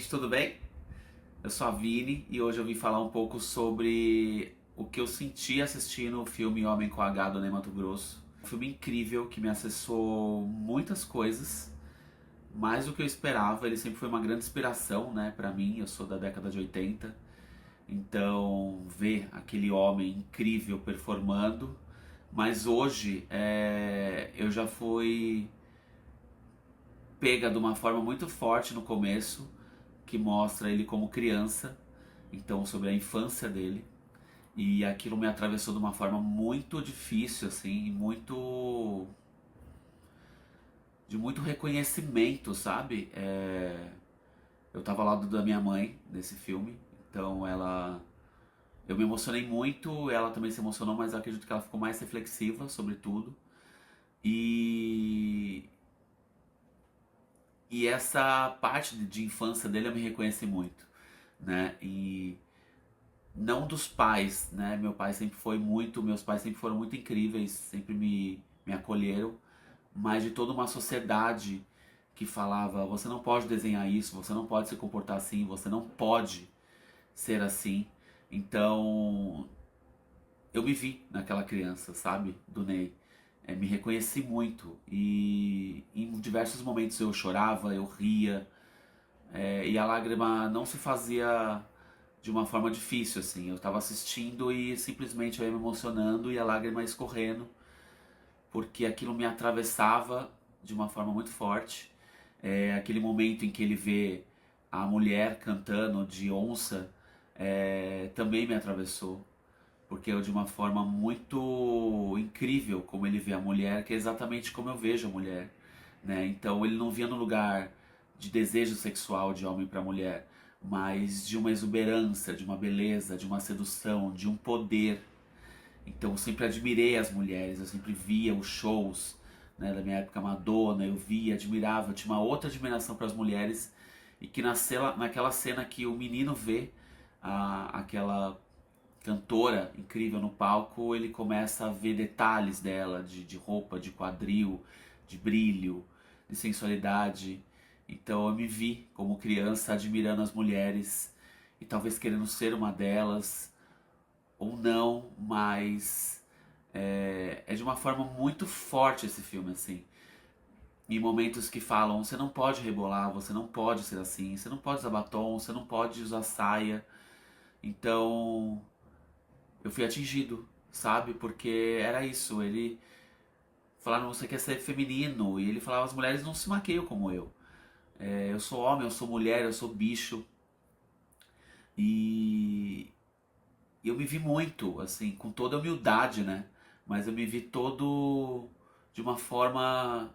gente, tudo bem? Eu sou a Vini e hoje eu vim falar um pouco sobre o que eu senti assistindo o filme Homem com H do Ney Matogrosso. Um filme incrível que me acessou muitas coisas, mais do que eu esperava. Ele sempre foi uma grande inspiração, né, pra mim. Eu sou da década de 80, então ver aquele homem incrível performando. Mas hoje eu já fui pega de uma forma muito forte no começo, que mostra ele como criança, então sobre a infância dele. E aquilo me atravessou de uma forma muito difícil, assim, de muito reconhecimento, sabe? Eu tava ao lado da minha mãe nesse filme, então eu me emocionei muito, ela também se emocionou, mas eu acredito que ela ficou mais reflexiva sobre tudo. E, e essa parte de infância dele eu me reconheci muito, né? E não dos pais, né? Meus pais sempre foram muito incríveis, sempre me acolheram, mas de toda uma sociedade que falava: você não pode desenhar isso, você não pode se comportar assim, você não pode ser assim. Então eu me vi naquela criança, sabe? Do Ney. Me reconheci muito e em diversos momentos eu chorava, eu ria, e a lágrima não se fazia de uma forma difícil, assim. Eu tava assistindo e simplesmente eu ia me emocionando e a lágrima escorrendo, porque aquilo me atravessava de uma forma muito forte. Aquele momento em que ele vê a mulher cantando de onça também me atravessou, porque eu, de uma forma muito incrível como ele vê a mulher, que é exatamente como eu vejo a mulher, né? Então ele não via no lugar de desejo sexual de homem para mulher, mas de uma exuberância, de uma beleza, de uma sedução, de um poder. Então eu sempre admirei as mulheres, eu sempre via os shows, né, da minha época Madonna, eu via, admirava, eu tinha uma outra admiração para as mulheres, e que naquela cena que o menino vê aquela cantora incrível no palco, ele começa a ver detalhes dela, de roupa, de quadril, de brilho, de sensualidade. Então eu me vi como criança admirando as mulheres e talvez querendo ser uma delas ou não, mas é de uma forma muito forte esse filme, assim. Em momentos que falam: você não pode rebolar, você não pode ser assim, você não pode usar batom, você não pode usar saia. Então eu fui atingido, sabe? Porque era isso, ele falaram: você quer ser feminino, e ele falava: as mulheres não se maqueiam como eu. Eu sou homem, eu sou mulher, eu sou bicho. E eu me vi muito, assim, com toda humildade, né? Mas eu me vi todo de uma forma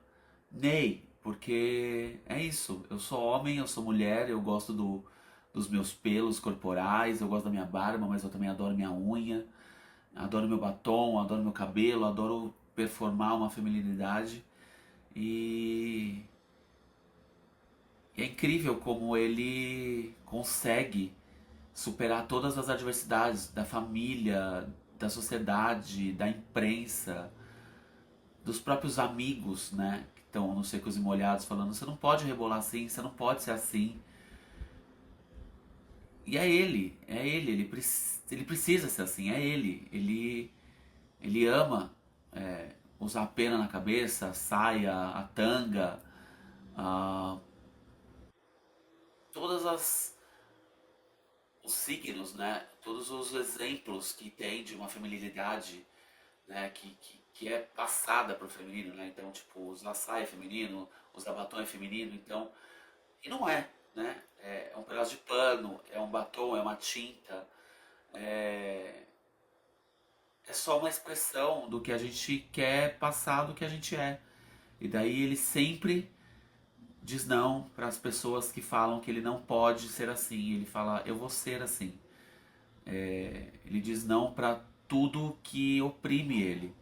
Ney, porque é isso, eu sou homem, eu sou mulher, eu gosto dos meus pelos corporais, eu gosto da minha barba, mas eu também adoro minha unha, adoro meu batom, adoro meu cabelo, adoro performar uma feminilidade. E, e é incrível como ele consegue superar todas as adversidades da família, da sociedade, da imprensa, dos próprios amigos, né? Que estão nos secos e molhados falando: você não pode rebolar assim, você não pode ser assim. E ele precisa ser assim, é ele ama usar a pena na cabeça, a saia, a tanga, a, todas as os signos, né? Todos os exemplos que tem de uma feminilidade, né? Que é passada pro feminino, né? Então, tipo, usar saia é feminino, usar batom é feminino, então. E não é, né? É um pedaço de pano, é um batom, é uma tinta, é, é só uma expressão do que a gente quer passar, do que a gente é. E daí ele sempre diz não para as pessoas que falam que ele não pode ser assim. Ele fala: eu vou ser assim. Ele diz não para tudo que oprime ele.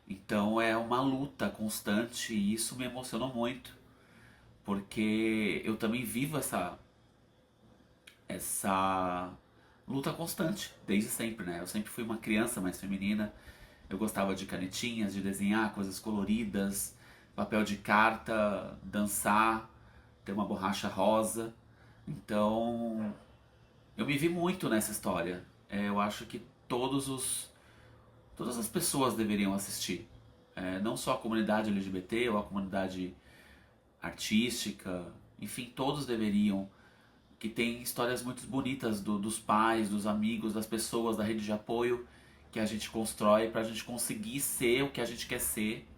Então é uma luta constante e isso me emocionou muito, porque eu também vivo essa luta constante desde sempre, né? Eu sempre fui uma criança mais feminina. Eu gostava de canetinhas, de desenhar coisas coloridas, papel de carta, dançar, ter uma borracha rosa. Então, eu me vi muito nessa história. Eu acho que todas as pessoas deveriam assistir. Não só a comunidade LGBT ou a comunidade artística, enfim, todos deveriam, que tem histórias muito bonitas dos pais, dos amigos, das pessoas, da rede de apoio que a gente constrói para a gente conseguir ser o que a gente quer ser.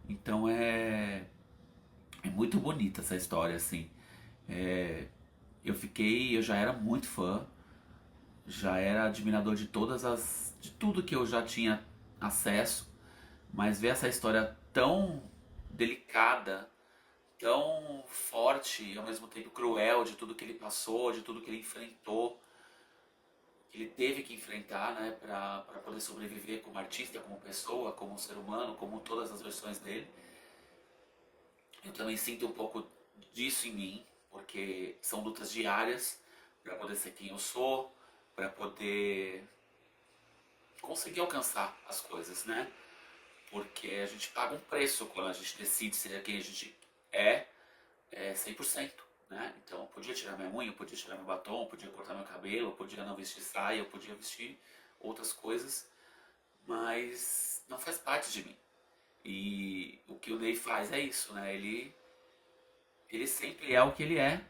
Então é muito bonita essa história, assim. É, eu já era muito fã, já era admirador de tudo que eu já tinha acesso, mas ver essa história tão delicada, tão forte e ao mesmo tempo cruel de tudo que ele passou, de tudo que ele enfrentou, que ele teve que enfrentar, né, para poder sobreviver como artista, como pessoa, como ser humano, como todas as versões dele. Eu também sinto um pouco disso em mim, porque são lutas diárias para poder ser quem eu sou, para poder conseguir alcançar as coisas, né? Porque a gente paga um preço quando a gente decide ser quem a gente é, 100%, né? Então eu podia tirar minha unha, eu podia tirar meu batom, eu podia cortar meu cabelo, eu podia não vestir saia, eu podia vestir outras coisas, mas não faz parte de mim. E o que o Ney faz é isso, né? Ele sempre é o que ele é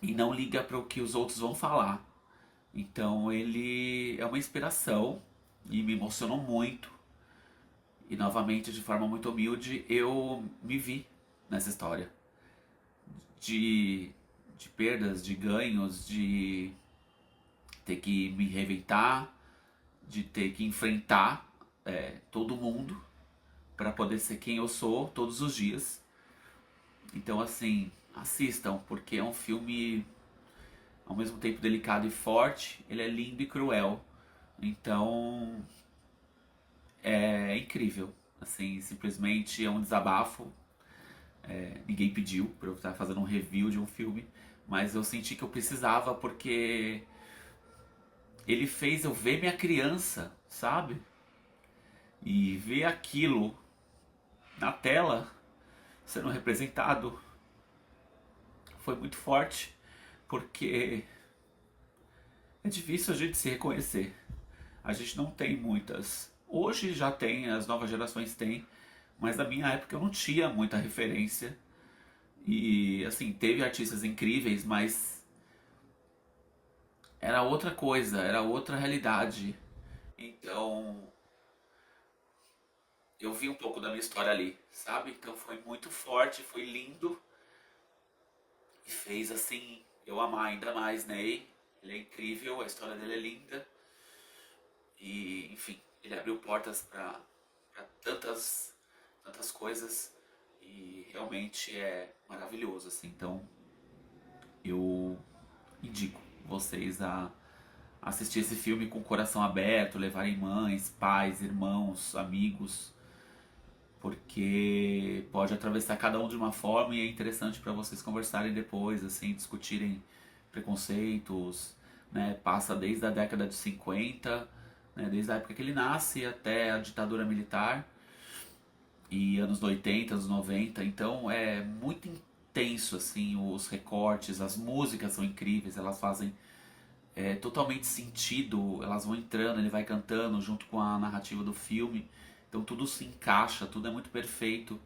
e não liga para o que os outros vão falar. Então ele é uma inspiração e me emocionou muito. E novamente, de forma muito humilde, eu me vi nessa história de, de perdas, de ganhos, de ter que me reinventar, de ter que enfrentar todo mundo para poder ser quem eu sou todos os dias. Então, assim, assistam, porque é um filme ao mesmo tempo delicado e forte, ele é lindo e cruel. Então, é incrível. Assim, simplesmente é um desabafo. Ninguém pediu para eu estar fazendo um review de um filme, mas eu senti que eu precisava porque ele fez eu ver minha criança, sabe? E ver aquilo na tela sendo representado foi muito forte, porque é difícil a gente se reconhecer. A gente não tem muitas. Hoje já tem, as novas gerações têm, mas na minha época eu não tinha muita referência. E assim, teve artistas incríveis, mas era outra coisa, era outra realidade. Então, eu vi um pouco da minha história ali, sabe? Então foi muito forte, foi lindo e fez assim eu amar ainda mais Ney. Ele é incrível, a história dele é linda e, enfim, ele abriu portas para tantas coisas e realmente é maravilhoso assim. Então, eu indico vocês a assistir esse filme com o coração aberto, levarem mães, pais, irmãos, amigos, porque pode atravessar cada um de uma forma e é interessante para vocês conversarem depois, assim, discutirem preconceitos, né? Passa desde a década de 50, né? Desde a época que ele nasce até a ditadura militar e anos 80, anos 90, então é muito intenso assim os recortes, as músicas são incríveis, elas fazem totalmente sentido, elas vão entrando, ele vai cantando junto com a narrativa do filme. Então tudo se encaixa, tudo é muito perfeito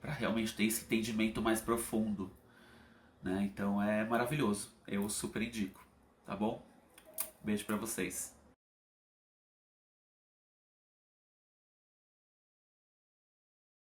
para realmente ter esse entendimento mais profundo, né? Então é maravilhoso. Eu super indico, tá bom? Beijo para vocês.